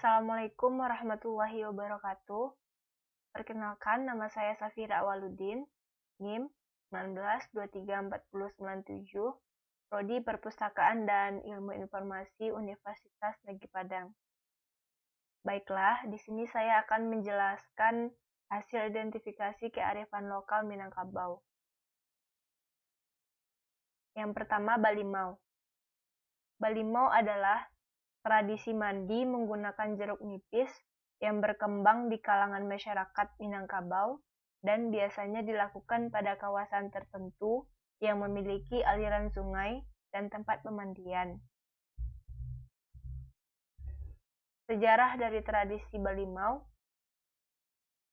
Assalamualaikum warahmatullahi wabarakatuh. Perkenalkan, nama saya Safira Awaludin, NIM 19234097, Prodi Perpustakaan dan Ilmu Informasi Universitas Negeri Padang. Baiklah, di sini saya akan menjelaskan hasil identifikasi kearifan lokal Minangkabau. Yang pertama, Balimau. Balimau adalah tradisi mandi menggunakan jeruk nipis yang berkembang di kalangan masyarakat Minangkabau dan biasanya dilakukan pada kawasan tertentu yang memiliki aliran sungai dan tempat pemandian. Sejarah dari tradisi Balimau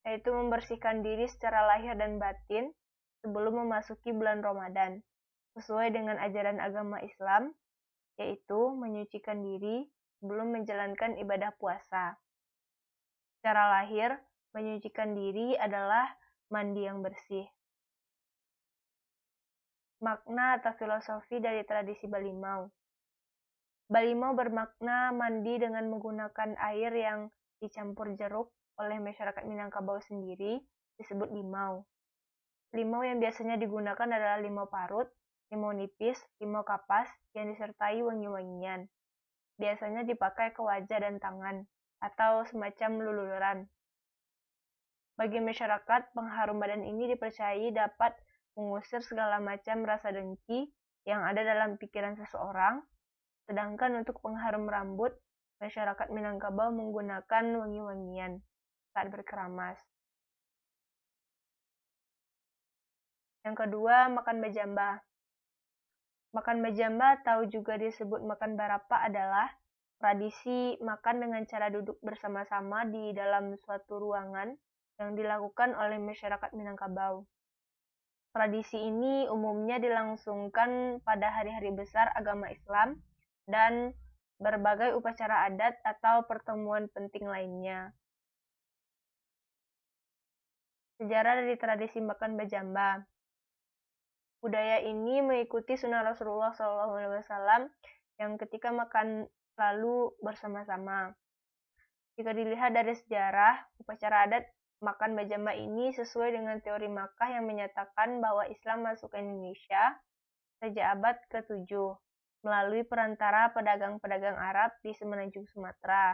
yaitu membersihkan diri secara lahir dan batin sebelum memasuki bulan Ramadan, sesuai dengan ajaran agama Islam, yaitu menyucikan diri sebelum menjalankan ibadah puasa. Secara lahir, menyucikan diri adalah mandi yang bersih. Makna atau filosofi dari tradisi Balimau. Balimau bermakna mandi dengan menggunakan air yang dicampur jeruk oleh masyarakat Minangkabau sendiri disebut limau. Limau yang biasanya digunakan adalah limau parut, limau nipis, limau kapas yang disertai wangi-wangian. Biasanya dipakai ke wajah dan tangan, atau semacam luluran. Bagi masyarakat, pengharum badan ini dipercayai dapat mengusir segala macam rasa dengki yang ada dalam pikiran seseorang, sedangkan untuk pengharum rambut, masyarakat Minangkabau menggunakan wangi-wangian saat berkeramas. Yang kedua, makan bajamba. Makan bajamba atau juga disebut makan barapa adalah tradisi makan dengan cara duduk bersama-sama di dalam suatu ruangan yang dilakukan oleh masyarakat Minangkabau. Tradisi ini umumnya dilangsungkan pada hari-hari besar agama Islam dan berbagai upacara adat atau pertemuan penting lainnya. Sejarah dari tradisi makan bajamba. Budaya ini mengikuti sunnah Rasulullah SAW yang ketika makan lalu bersama-sama. Jika dilihat dari sejarah, upacara adat makan bajamba ini sesuai dengan teori Makkah yang menyatakan bahwa Islam masuk ke Indonesia sejak abad ke-7 melalui perantara pedagang-pedagang Arab di semenanjung Sumatera.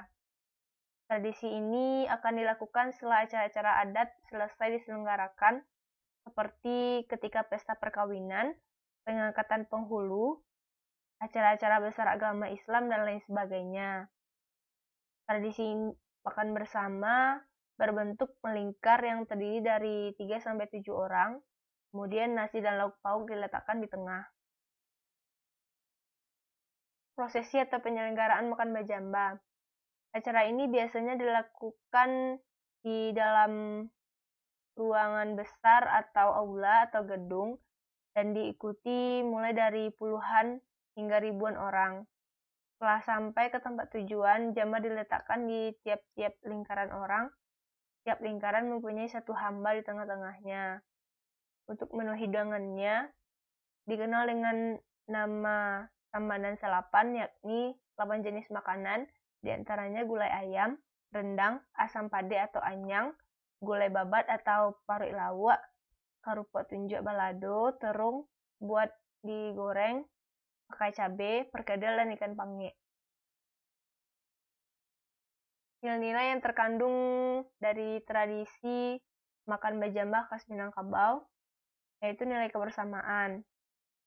Tradisi ini akan dilakukan setelah acara-acara adat selesai diselenggarakan, seperti ketika pesta perkawinan, pengangkatan penghulu, acara-acara besar agama Islam, dan lain sebagainya. Tradisi makan bersama berbentuk melingkar yang terdiri dari 3-7 orang, kemudian nasi dan lauk pauk diletakkan di tengah. Prosesi atau penyelenggaraan makan bajamba. Acara ini biasanya dilakukan di dalam ruangan besar atau aula atau gedung dan diikuti mulai dari puluhan hingga ribuan orang. Setelah sampai ke tempat tujuan, jamaah diletakkan di tiap-tiap lingkaran orang. Tiap lingkaran mempunyai satu hamba di tengah-tengahnya. Untuk menu hidangannya dikenal dengan nama tambahan salapan, yakni 8 jenis makanan, diantaranya gulai ayam, rendang, asam pade atau anyang, gulai babat atau paruh lawak, karupot tunjuk balado, terung, buat digoreng, pakai cabai, perkedel, dan ikan pange. Nilai-nilai yang terkandung dari tradisi makan bajamba khas Minangkabau yaitu nilai kebersamaan.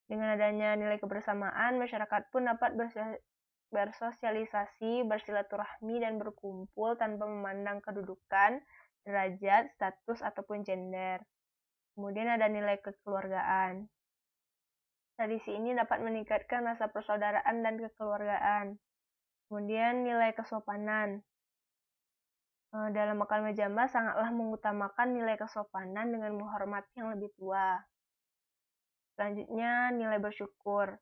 Dengan adanya nilai kebersamaan, masyarakat pun dapat bersosialisasi, bersilaturahmi, dan berkumpul tanpa memandang kedudukan, derajat, status, ataupun gender. Kemudian ada nilai kekeluargaan. Tradisi ini dapat meningkatkan rasa persaudaraan dan kekeluargaan. Kemudian nilai kesopanan. Dalam makan bajamba sangatlah mengutamakan nilai kesopanan dengan menghormati yang lebih tua. Selanjutnya, nilai bersyukur.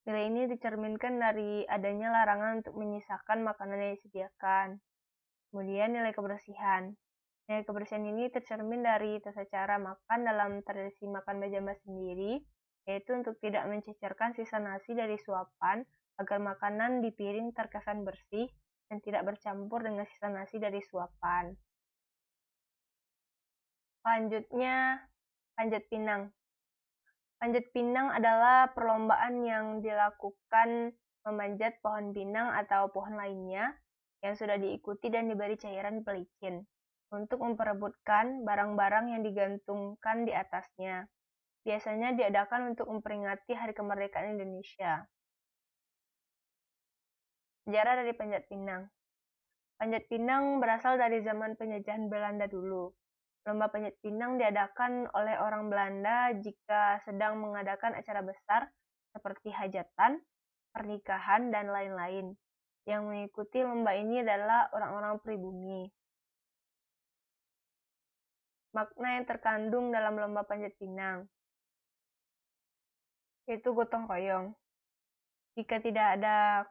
Nilai ini dicerminkan dari adanya larangan untuk menyisakan makanan yang disediakan. Kemudian, nilai kebersihan. Nilai kebersihan ini tercermin dari tata cara makan dalam tradisi makan bajamba sendiri, yaitu untuk tidak mencecerkan sisa nasi dari suapan agar makanan di piring terkesan bersih dan tidak bercampur dengan sisa nasi dari suapan. Selanjutnya, panjat pinang. Panjat pinang adalah perlombaan yang dilakukan memanjat pohon pinang atau pohon lainnya yang sudah diikuti dan diberi cairan pelicin untuk memperebutkan barang-barang yang digantungkan di atasnya. Biasanya diadakan untuk memperingati Hari Kemerdekaan Indonesia. Sejarah dari panjat pinang. Panjat pinang berasal dari zaman penjajahan Belanda dulu. Lomba panjat pinang diadakan oleh orang Belanda jika sedang mengadakan acara besar seperti hajatan, pernikahan, dan lain-lain. Yang mengikuti lomba ini adalah orang-orang pribumi. Makna yang terkandung dalam lomba panjat pinang yaitu gotong royong. Jika tidak ada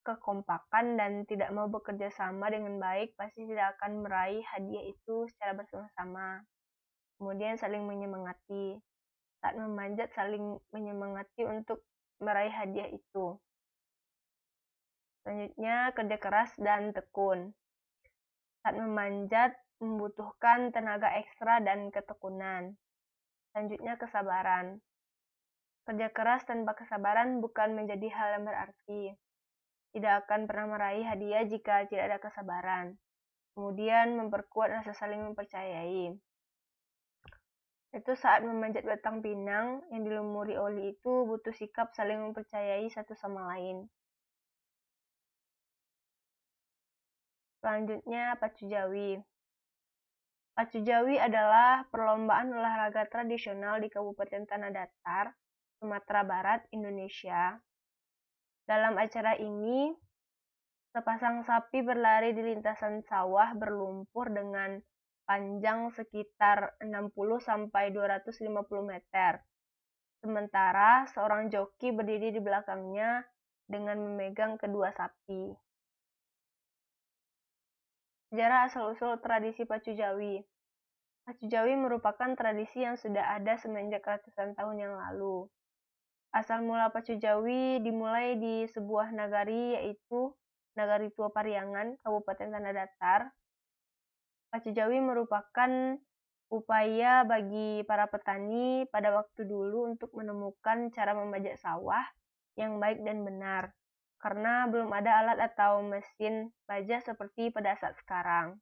kekompakan dan tidak mau bekerja sama dengan baik, pasti tidak akan meraih hadiah itu secara bersama-sama. Kemudian saling menyemangati. Saat memanjat, saling menyemangati untuk meraih hadiah itu. Selanjutnya, kerja keras dan tekun. Saat memanjat, membutuhkan tenaga ekstra dan ketekunan. Selanjutnya, kesabaran. Kerja keras tanpa kesabaran bukan menjadi hal yang berarti. Tidak akan pernah meraih hadiah jika tidak ada kesabaran. Kemudian memperkuat rasa saling mempercayai. Itu saat memanjat batang pinang yang dilumuri oli itu butuh sikap saling mempercayai satu sama lain. Selanjutnya, pacu jawi. Pacu jawi adalah perlombaan olahraga tradisional di Kabupaten Tanah Datar, Sumatera Barat, Indonesia. Dalam acara ini, sepasang sapi berlari di lintasan sawah berlumpur dengan panjang sekitar 60-250 meter. Sementara seorang joki berdiri di belakangnya dengan memegang kedua sapi. Sejarah asal-usul tradisi pacu jawi. Pacu jawi merupakan tradisi yang sudah ada semenjak ratusan tahun yang lalu. Asal mula pacu jawi dimulai di sebuah nagari yaitu Nagari Tua Pariangan, Kabupaten Tanah Datar. Pacu jawi merupakan upaya bagi para petani pada waktu dulu untuk menemukan cara membajak sawah yang baik dan benar, karena belum ada alat atau mesin bajak seperti pada saat sekarang.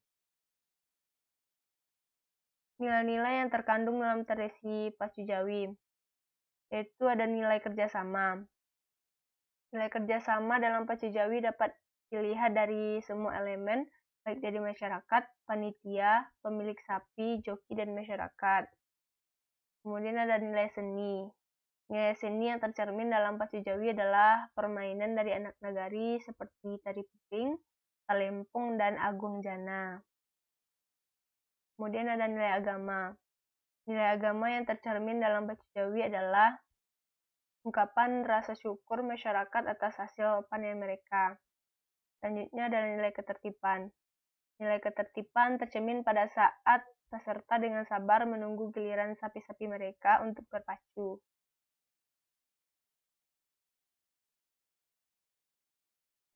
Nilai-nilai yang terkandung dalam tradisi pacu jawi, yaitu ada nilai kerjasama. Nilai kerjasama dalam pacu jawi dapat dilihat dari semua elemen, baik dari masyarakat, panitia, pemilik sapi, joki, dan masyarakat. Kemudian ada nilai seni. Nilai seni yang tercermin dalam pacu jawi adalah permainan dari anak nagari seperti tari piping, talempong, dan agung jana. Kemudian ada nilai agama. Nilai agama yang tercermin dalam pacu jawi adalah ungkapan rasa syukur masyarakat atas hasil panen mereka. Selanjutnya adalah nilai ketertiban. Nilai ketertiban tercermin pada saat peserta dengan sabar menunggu giliran sapi-sapi mereka untuk berpacu.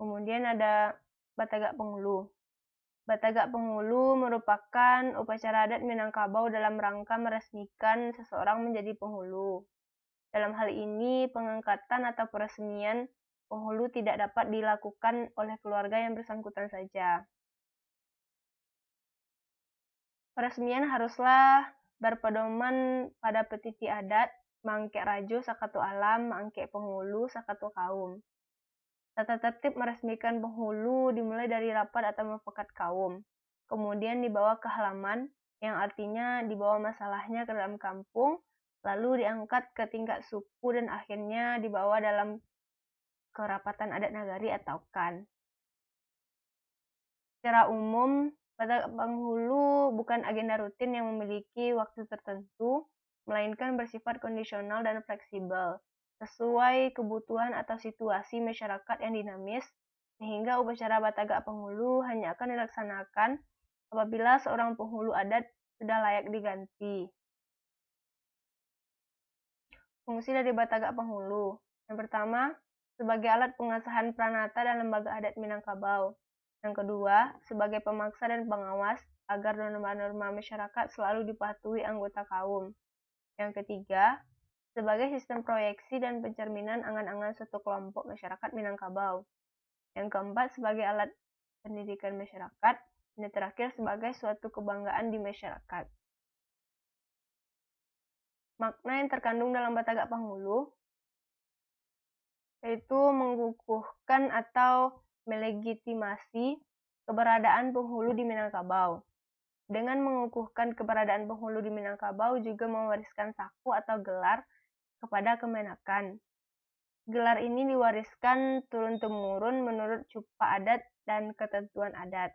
Kemudian ada Batagak Penghulu. Batagak Penghulu merupakan upacara adat Minangkabau dalam rangka meresmikan seseorang menjadi penghulu. Dalam hal ini, pengangkatan atau peresmian penghulu tidak dapat dilakukan oleh keluarga yang bersangkutan saja. Peresmian haruslah berpedoman pada petisi adat, mangke rajo sakatu alam, mangke penghulu sakatu kaum. Tata tertib meresmikan penghulu dimulai dari rapat atau mufakat kaum, kemudian dibawa ke halaman, yang artinya dibawa masalahnya ke dalam kampung, lalu diangkat ke tingkat suku dan akhirnya dibawa dalam kerapatan adat nagari atau kan. Secara umum, Batagak Penghulu bukan agenda rutin yang memiliki waktu tertentu, melainkan bersifat kondisional dan fleksibel, sesuai kebutuhan atau situasi masyarakat yang dinamis, sehingga upacara Batagak Penghulu hanya akan dilaksanakan apabila seorang penghulu adat sudah layak diganti. Fungsi dari Batagak Penghulu. Yang pertama, sebagai alat pengasahan pranata dan lembaga adat Minangkabau. Yang kedua, sebagai pemaksa dan pengawas agar norma-norma masyarakat selalu dipatuhi anggota kaum. Yang ketiga, sebagai sistem proyeksi dan pencerminan angan-angan suatu kelompok masyarakat Minangkabau. Yang keempat, sebagai alat pendidikan masyarakat. Yang terakhir, sebagai suatu kebanggaan di masyarakat. Makna yang terkandung dalam Batagak Panghulu yaitu mengukuhkan atau melegitimasi keberadaan penghulu di Minangkabau. Dengan mengukuhkan keberadaan penghulu di Minangkabau juga mewariskan saku atau gelar kepada Kemenakan. Gelar ini diwariskan turun-temurun menurut cupa adat dan ketentuan adat.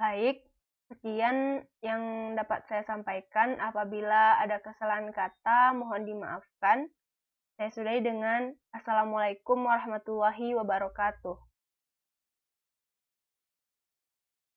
Baik, sekian yang dapat saya sampaikan. Apabila ada kesalahan kata, mohon dimaafkan. Saya sudahi dengan Assalamualaikum warahmatullahi wabarakatuh.